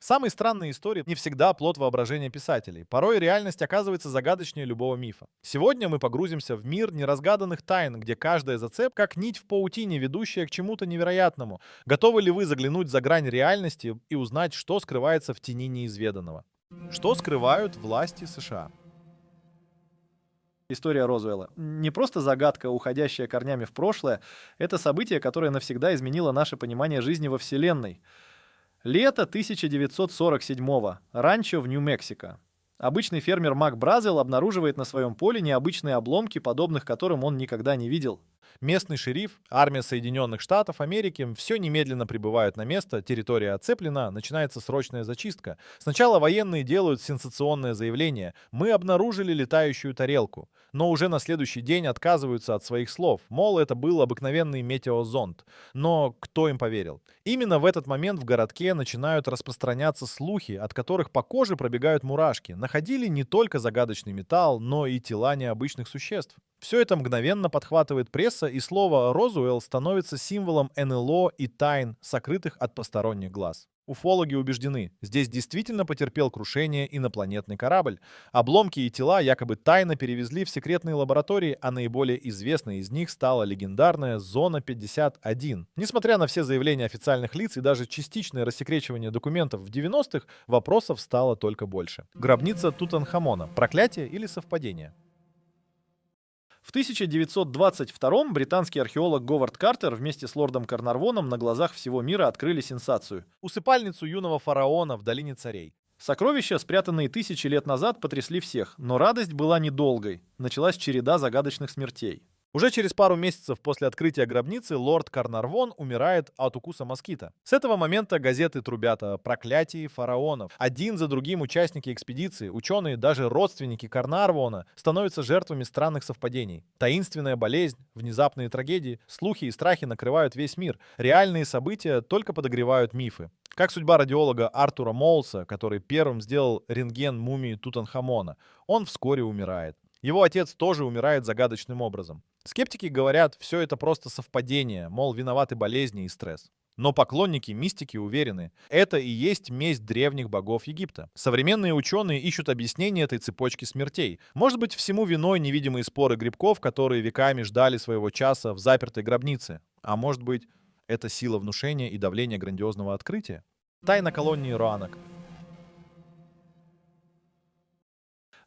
Самые странные истории не всегда плод воображения писателей. Порой реальность оказывается загадочнее любого мифа. Сегодня мы погрузимся в мир неразгаданных тайн, где каждая зацепка как нить в паутине, ведущая к чему-то невероятному. Готовы ли вы заглянуть за грань реальности и узнать, что скрывается в тени неизведанного? Что скрывают власти США? История Розуэлла. Не просто загадка, уходящая корнями в прошлое, это событие, которое навсегда изменило наше понимание жизни во Вселенной. Лето 1947-го. Ранчо в Нью-Мексико. Обычный фермер Мак Бразил обнаруживает на своем поле необычные обломки, подобных которым он никогда не видел. Местный шериф, армия Соединенных Штатов Америки, все немедленно прибывают на место, территория оцеплена, начинается срочная зачистка. Сначала военные делают сенсационное заявление: «Мы обнаружили летающую тарелку». Но уже на следующий день отказываются от своих слов, мол, это был обыкновенный метеозонд. Но кто им поверил? Именно в этот момент в городке начинают распространяться слухи, от которых по коже пробегают мурашки. Находили не только загадочный металл, но и тела необычных существ. Все это мгновенно подхватывает пресса, и слово «Розуэлл» становится символом НЛО и тайн, сокрытых от посторонних глаз. Уфологи убеждены, здесь действительно потерпел крушение инопланетный корабль. Обломки и тела якобы тайно перевезли в секретные лаборатории, а наиболее известной из них стала легендарная Зона 51. Несмотря на все заявления официальных лиц и даже частичное рассекречивание документов в 90-х, вопросов стало только больше. Гробница Тутанхамона. Проклятие или совпадение? В 1922-м британский археолог Говард Картер вместе с лордом Карнарвоном на глазах всего мира открыли сенсацию. Усыпальницу юного фараона в долине царей. Сокровища, спрятанные тысячи лет назад, потрясли всех, но радость была недолгой. Началась череда загадочных смертей. Уже через пару месяцев после открытия гробницы лорд Карнарвон умирает от укуса москита. С этого момента газеты трубят о проклятии фараонов. Один за другим участники экспедиции, ученые, даже родственники Карнарвона становятся жертвами странных совпадений. Таинственная болезнь, внезапные трагедии, слухи и страхи накрывают весь мир. Реальные события только подогревают мифы. Как судьба радиолога Артура Моулса, который первым сделал рентген мумии Тутанхамона. Он вскоре умирает. Его отец тоже умирает загадочным образом. Скептики говорят, все это просто совпадение, мол, виноваты болезни и стресс. Но поклонники мистики уверены, это и есть месть древних богов Египта. Современные ученые ищут объяснение этой цепочки смертей. Может быть, всему виной невидимые споры грибков, которые веками ждали своего часа в запертой гробнице. А может быть, это сила внушения и давления грандиозного открытия? Тайна колонии Роанок.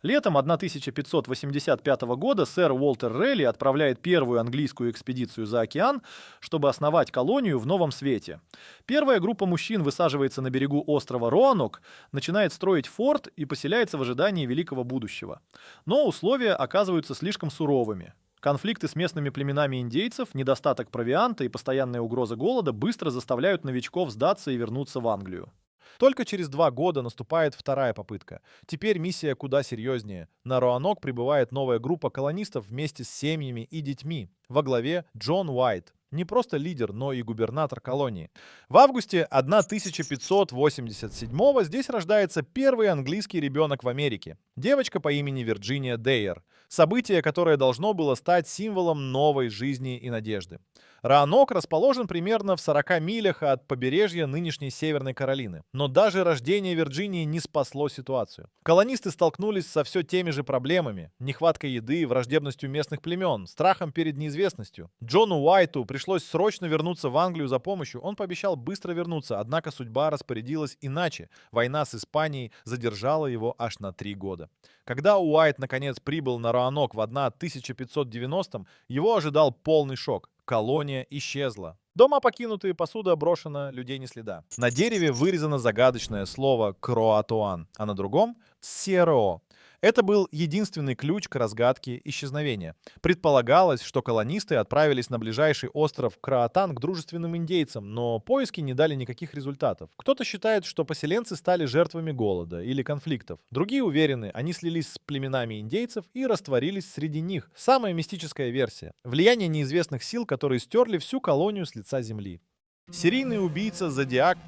Летом 1585 года сэр Уолтер Рейли отправляет первую английскую экспедицию за океан, чтобы основать колонию в Новом Свете. Первая группа мужчин высаживается на берегу острова Роанок, начинает строить форт и поселяется в ожидании великого будущего. Но условия оказываются слишком суровыми. Конфликты с местными племенами индейцев, недостаток провианта и постоянная угроза голода быстро заставляют новичков сдаться и вернуться в Англию. Только через 2 года наступает вторая попытка. Теперь миссия куда серьезнее. На Роанок прибывает новая группа колонистов вместе с семьями и детьми. Во главе Джон Уайт. Не просто лидер, но и губернатор колонии. В августе 1587-го здесь рождается первый английский ребенок в Америке. Девочка по имени Вирджиния Дейер. Событие, которое должно было стать символом новой жизни и надежды. Роанок расположен примерно в 40 милях от побережья нынешней Северной Каролины. Но даже рождение Вирджинии не спасло ситуацию. Колонисты столкнулись со все теми же проблемами. Нехваткой еды, враждебностью местных племен, страхом перед неизвестностью. Джону Уайту пришлось срочно вернуться в Англию за помощью. Он пообещал быстро вернуться, однако судьба распорядилась иначе. Война с Испанией задержала его аж на 3 года. Когда Уайт наконец прибыл на Роанок в 1590-м, его ожидал полный шок. Колония исчезла. Дома покинутые, посуда брошена, людей не следа. На дереве вырезано загадочное слово «Кроатуан», а на другом «Сиеро». Это был единственный ключ к разгадке исчезновения. Предполагалось, что колонисты отправились на ближайший остров Кроатан к дружественным индейцам, но поиски не дали никаких результатов. Кто-то считает, что поселенцы стали жертвами голода или конфликтов. Другие уверены, они слились с племенами индейцев и растворились среди них. Самая мистическая версия. Влияние неизвестных сил, которые стерли всю колонию с лица земли. Серийный убийца Зодиак.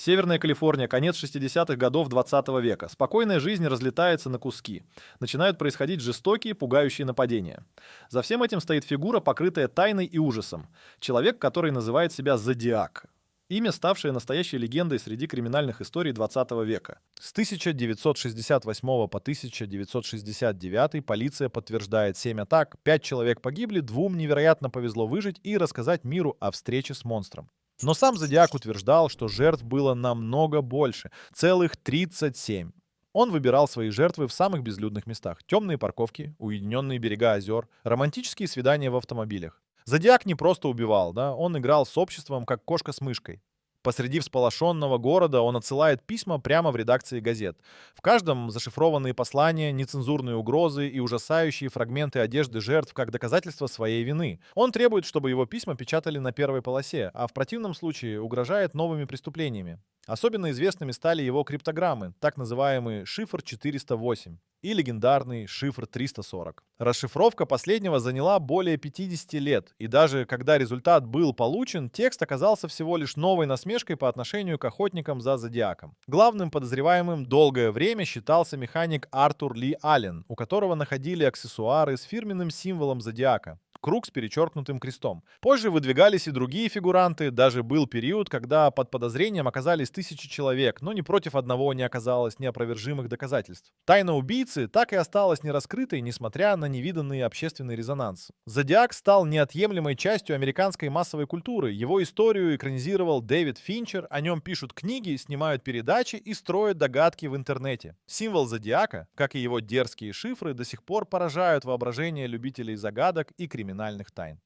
Северная Калифорния, конец 60-х годов 20 века. Спокойная жизнь разлетается на куски. Начинают происходить жестокие, пугающие нападения. За всем этим стоит фигура, покрытая тайной и ужасом. Человек, который называет себя Зодиак. Имя, ставшее настоящей легендой среди криминальных историй 20 века. С 1968 по 1969 полиция подтверждает 7 атак, 5 человек погибли, 2 невероятно повезло выжить и рассказать миру о встрече с монстром. Но сам Зодиак утверждал, что жертв было намного больше, целых 37. Он выбирал свои жертвы в самых безлюдных местах. Темные парковки, уединенные берега озер, романтические свидания в автомобилях. Зодиак не просто убивал, да, он играл с обществом, как кошка с мышкой. Посреди всполошенного города он отсылает письма прямо в редакции газет. В каждом зашифрованные послания, нецензурные угрозы и ужасающие фрагменты одежды жертв как доказательство своей вины. Он требует, чтобы его письма печатали на первой полосе, а в противном случае угрожает новыми преступлениями. Особенно известными стали его криптограммы, так называемый шифр 408 и легендарный шифр 340. Расшифровка последнего заняла более 50 лет, и даже когда результат был получен, текст оказался всего лишь новой насмешкой по отношению к охотникам за Зодиаком. Главным подозреваемым долгое время считался механик Артур Ли Аллен, у которого находили аксессуары с фирменным символом Зодиака. Круг с перечеркнутым крестом. Позже выдвигались и другие фигуранты, даже был период, когда под подозрением оказались тысячи человек, но ни против одного не оказалось неопровержимых доказательств. Тайна убийцы так и осталась нераскрытой, несмотря на невиданный общественный резонанс. Зодиак стал неотъемлемой частью американской массовой культуры. Его историю экранизировал Дэвид Финчер, о нем пишут книги, снимают передачи и строят догадки в интернете. Символ Зодиака, как и его дерзкие шифры, до сих пор поражают воображение любителей загадок и криминальных тайн.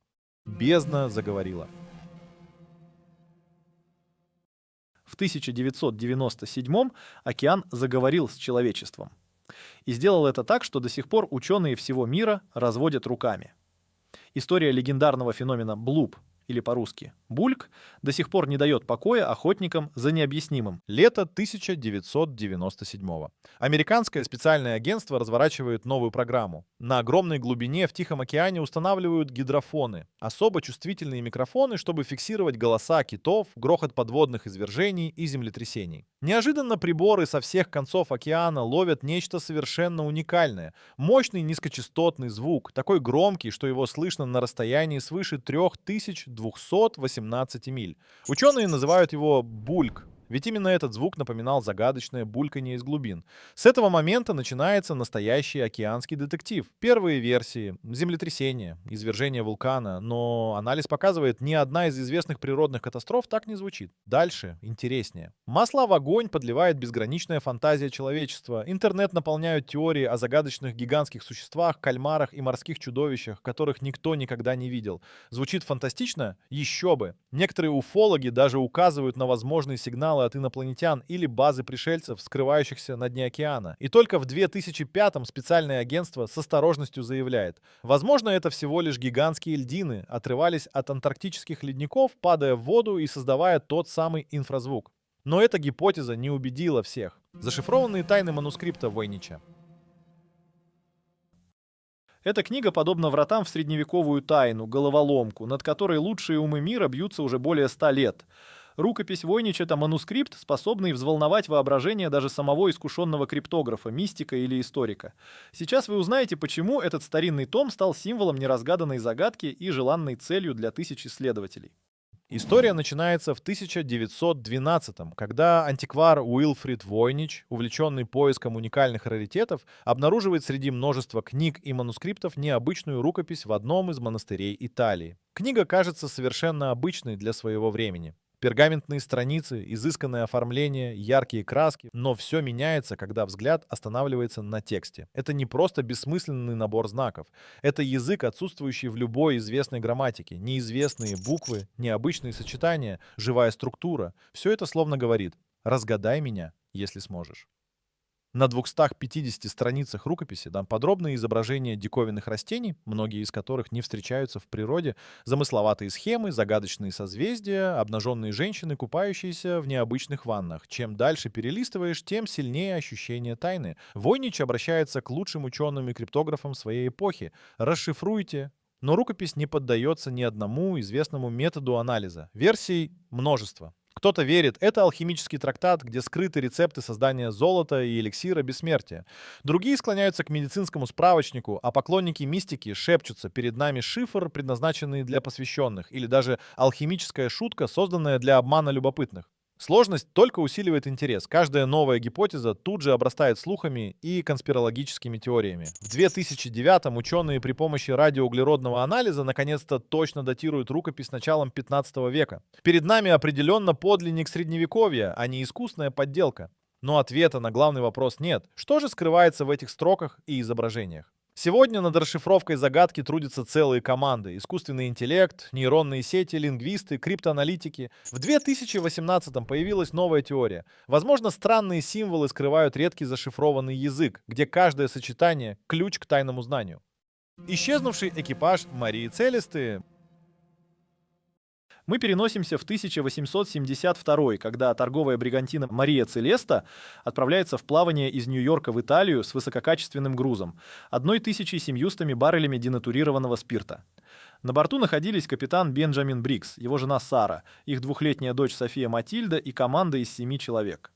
Бездна заговорила. В 1997 океан заговорил с человечеством. И сделал это так, что до сих пор ученые всего мира разводят руками. История легендарного феномена блуп, или по-русски бульк, до сих пор не дает покоя охотникам за необъяснимым. Лето 1997. Американское специальное агентство разворачивает новую программу. На огромной глубине в Тихом океане устанавливают гидрофоны, особо чувствительные микрофоны, чтобы фиксировать голоса китов, грохот подводных извержений и землетрясений. Неожиданно приборы со всех концов океана ловят нечто совершенно уникальное. Мощный низкочастотный звук, такой громкий, что его слышно на расстоянии свыше 3218 миль. Ученые называют его бульк, ведь именно этот звук напоминал загадочное бульканье из глубин. С этого момента начинается настоящий океанский детектив. Первые версии — землетрясение, извержение вулкана, но анализ показывает, ни одна из известных природных катастроф так не звучит. Дальше интереснее. Масло в огонь подливает безграничная фантазия человечества. Интернет наполняют теории о загадочных гигантских существах, кальмарах и морских чудовищах, которых никто никогда не видел. Звучит фантастично? Еще бы! Некоторые уфологи даже указывают на возможные сигналы от инопланетян или базы пришельцев, скрывающихся на дне океана. И только в 2005-м специальное агентство с осторожностью заявляет: возможно, это всего лишь гигантские льдины отрывались от антарктических ледников, падая в воду и создавая тот самый инфразвук. Но эта гипотеза не убедила всех. Зашифрованные тайны манускрипта Войнича. Эта книга подобна вратам в средневековую тайну, головоломку, над которой лучшие умы мира бьются уже более 100 лет. Рукопись Войнич — это манускрипт, способный взволновать воображение даже самого искушенного криптографа, мистика или историка. Сейчас вы узнаете, почему этот старинный том стал символом неразгаданной загадки и желанной целью для тысяч исследователей. История начинается в 1912-м, когда антиквар Уилфрид Войнич, увлеченный поиском уникальных раритетов, обнаруживает среди множества книг и манускриптов необычную рукопись в одном из монастырей Италии. Книга кажется совершенно обычной для своего времени. Пергаментные страницы, изысканное оформление, яркие краски, но все меняется, когда взгляд останавливается на тексте. Это не просто бессмысленный набор знаков. Это язык, отсутствующий в любой известной грамматике. Неизвестные буквы, необычные сочетания, живая структура. Все это словно говорит: «Разгадай меня, если сможешь». На 250 страницах рукописи там подробные изображения диковинных растений, многие из которых не встречаются в природе, замысловатые схемы, загадочные созвездия, обнаженные женщины, купающиеся в необычных ваннах. Чем дальше перелистываешь, тем сильнее ощущение тайны. Войнич обращается к лучшим ученым и криптографам своей эпохи. Расшифруйте. Но рукопись не поддается ни одному известному методу анализа. Версий множество. Кто-то верит, это алхимический трактат, где скрыты рецепты создания золота и эликсира бессмертия. Другие склоняются к медицинскому справочнику, а поклонники мистики шепчутся: перед нами шифр, предназначенный для посвященных, или даже алхимическая шутка, созданная для обмана любопытных. Сложность только усиливает интерес. Каждая новая гипотеза тут же обрастает слухами и конспирологическими теориями. В 2009-м ученые при помощи радиоуглеродного анализа наконец-то точно датируют рукопись началом 15 века. Перед нами определенно подлинник средневековья, а не искусная подделка. Но ответа на главный вопрос нет. Что же скрывается в этих строках и изображениях? Сегодня над расшифровкой загадки трудятся целые команды: искусственный интеллект, нейронные сети, лингвисты, криптоаналитики. В 2018-м появилась новая теория. Возможно, странные символы скрывают редкий зашифрованный язык, где каждое сочетание — ключ к тайному знанию. Исчезнувший экипаж Марии Целесты. Мы переносимся в 1872, когда торговая бригантина Мария Целеста отправляется в плавание из Нью-Йорка в Италию с высококачественным грузом — 1700 баррелями денатурированного спирта. На борту находились капитан Бенджамин Брикс, его жена Сара, их двухлетняя дочь София Матильда и команда из 7 человек.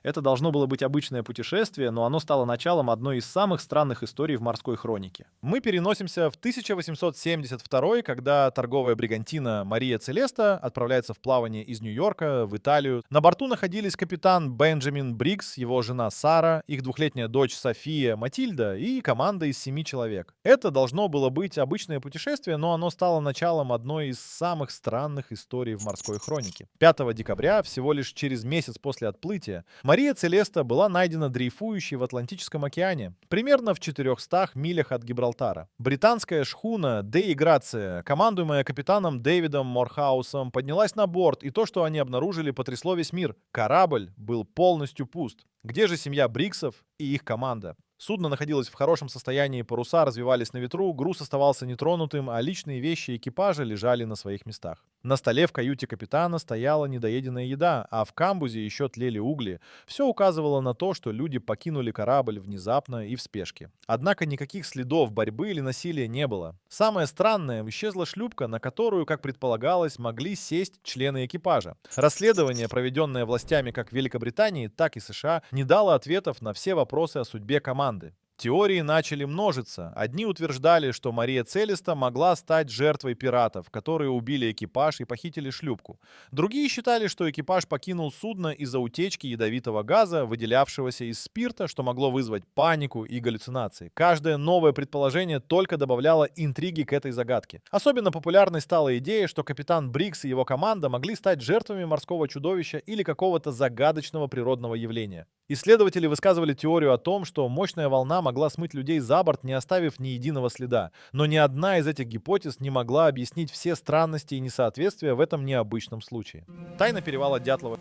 Это должно было быть обычное путешествие, но оно стало началом одной из самых странных историй в морской хронике. Мы переносимся в 1872, когда торговая бригантина Мария Целеста отправляется в плавание из Нью-Йорка в Италию. На борту находились капитан Бенджамин Брикс, его жена Сара, их двухлетняя дочь София Матильда и команда из 7 человек. Это должно было быть обычное путешествие, но оно стало началом одной из самых странных историй в морской хронике. 5 декабря, всего лишь через месяц после отплытия, Мария Целеста была найдена дрейфующей в Атлантическом океане, примерно в 400 милях от Гибралтара. Британская шхуна Деи Грация, командуемая капитаном Дэвидом Морхаусом, поднялась на борт, и то, что они обнаружили, потрясло весь мир. Корабль был полностью пуст. Где же семья Бриксов и их команда? Судно находилось в хорошем состоянии, паруса развивались на ветру, груз оставался нетронутым, а личные вещи экипажа лежали на своих местах. На столе в каюте капитана стояла недоеденная еда, а в камбузе еще тлели угли. Все указывало на то, что люди покинули корабль внезапно и в спешке. Однако никаких следов борьбы или насилия не было. Самое странное — исчезла шлюпка, на которую, как предполагалось, могли сесть члены экипажа. Расследование, проведенное властями как Великобритании, так и США, не дало ответов на все вопросы о судьбе команды. Теории начали множиться. Одни утверждали, что Мария Целеста могла стать жертвой пиратов, которые убили экипаж и похитили шлюпку. Другие считали, что экипаж покинул судно из-за утечки ядовитого газа, выделявшегося из спирта, что могло вызвать панику и галлюцинации. Каждое новое предположение только добавляло интриги к этой загадке. Особенно популярной стала идея, что капитан Брикс и его команда могли стать жертвами морского чудовища или какого-то загадочного природного явления. Исследователи высказывали теорию о том, что мощная волна могла смыть людей за борт, не оставив ни единого следа. Но ни одна из этих гипотез не могла объяснить все странности и несоответствия в этом необычном случае. Тайна перевала Дятлова.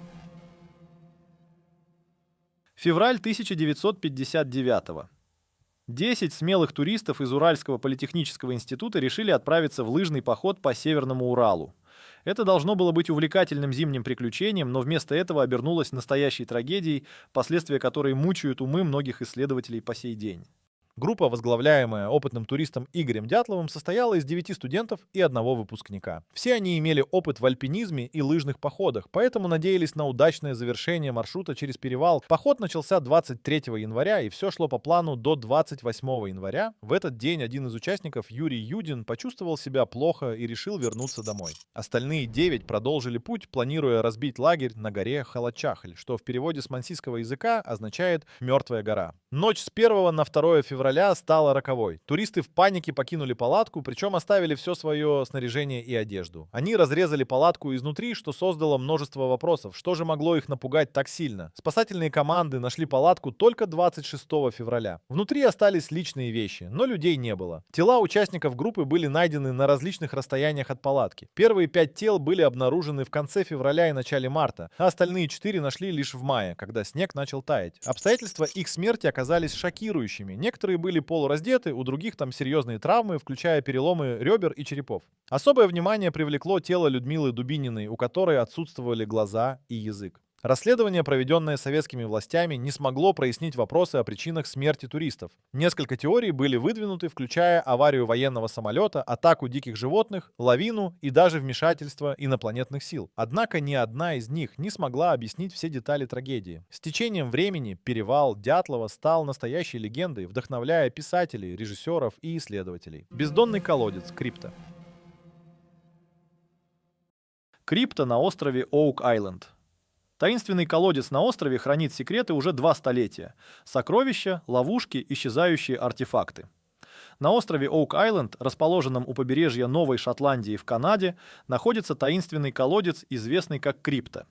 Февраль 1959. 10 смелых туристов из Уральского политехнического института решили отправиться в лыжный поход по Северному Уралу. Это должно было быть увлекательным зимним приключением, но вместо этого обернулось настоящей трагедией, последствия которой мучают умы многих исследователей по сей день. Группа, возглавляемая опытным туристом Игорем Дятловым, состояла из 9 студентов и одного выпускника. Все они имели опыт в альпинизме и лыжных походах, поэтому надеялись на удачное завершение маршрута через перевал. Поход начался 23 января, и все шло по плану до 28 января. В этот день один из участников, Юрий Юдин, почувствовал себя плохо и решил вернуться домой. Остальные 9 продолжили путь, планируя разбить лагерь на горе Халачахль, что в переводе с мансийского языка означает «мертвая гора». Ночь с 1 на 2 февраля стала роковой. Туристы в панике покинули палатку, причем оставили все свое снаряжение и одежду. Они разрезали палатку изнутри, что создало множество вопросов. Что же могло их напугать так сильно? Спасательные команды нашли палатку только 26 февраля. Внутри остались личные вещи, но людей не было. Тела участников группы были найдены на различных расстояниях от палатки. Первые 5 тел были обнаружены в конце февраля и начале марта, а остальные 4 нашли лишь в мае, когда снег начал таять. Обстоятельства их смерти оказались шокирующими. Некоторые были полураздеты, у других там серьезные травмы, включая переломы ребер и черепов. Особое внимание привлекло тело Людмилы Дубининой, у которой отсутствовали глаза и язык. Расследование, проведенное советскими властями, не смогло прояснить вопросы о причинах смерти туристов. Несколько теорий были выдвинуты, включая аварию военного самолета, атаку диких животных, лавину и даже вмешательство инопланетных сил. Однако ни одна из них не смогла объяснить все детали трагедии. С течением времени перевал Дятлова стал настоящей легендой, вдохновляя писателей, режиссеров и исследователей. Бездонный колодец, крипта. Крипта на острове Оук-Айленд. Таинственный колодец на острове хранит секреты уже 2 столетия. Сокровища, ловушки, исчезающие артефакты. На острове Оук-Айленд, расположенном у побережья Новой Шотландии в Канаде, находится таинственный колодец, известный как крипта.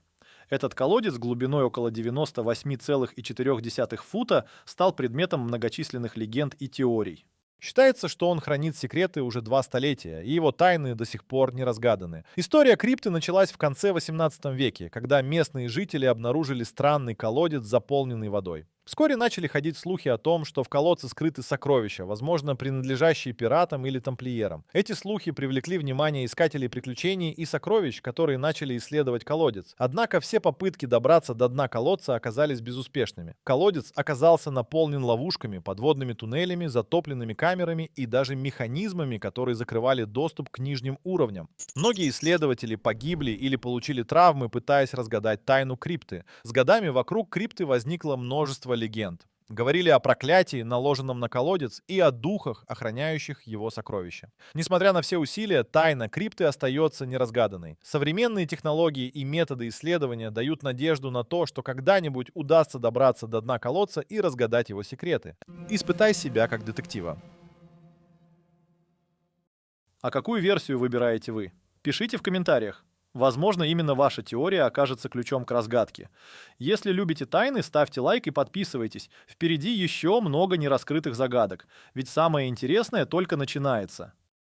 Этот колодец глубиной около 98,4 фута стал предметом многочисленных легенд и теорий. Считается, что он хранит секреты уже 2 столетия, и его тайны до сих пор не разгаданы. История крипты началась в конце 18 веке, когда местные жители обнаружили странный колодец, заполненный водой. Вскоре начали ходить слухи о том, что в колодце скрыты сокровища, возможно, принадлежащие пиратам или тамплиерам. Эти слухи привлекли внимание искателей приключений и сокровищ, которые начали исследовать колодец. Однако все попытки добраться до дна колодца оказались безуспешными. Колодец оказался наполнен ловушками, подводными туннелями, затопленными камерами и даже механизмами, которые закрывали доступ к нижним уровням. Многие исследователи погибли или получили травмы, пытаясь разгадать тайну крипты. С годами вокруг крипты возникло множество легенд. Говорили о проклятии, наложенном на колодец, и о духах, охраняющих его сокровища. Несмотря на все усилия, тайна крипты остается неразгаданной. Современные технологии и методы исследования дают надежду на то, что когда-нибудь удастся добраться до дна колодца и разгадать его секреты. Испытай себя как детектива. А какую версию выбираете вы? Пишите в комментариях. Возможно, именно ваша теория окажется ключом к разгадке. Если любите тайны, ставьте лайк и подписывайтесь. Впереди еще много нераскрытых загадок. Ведь самое интересное только начинается.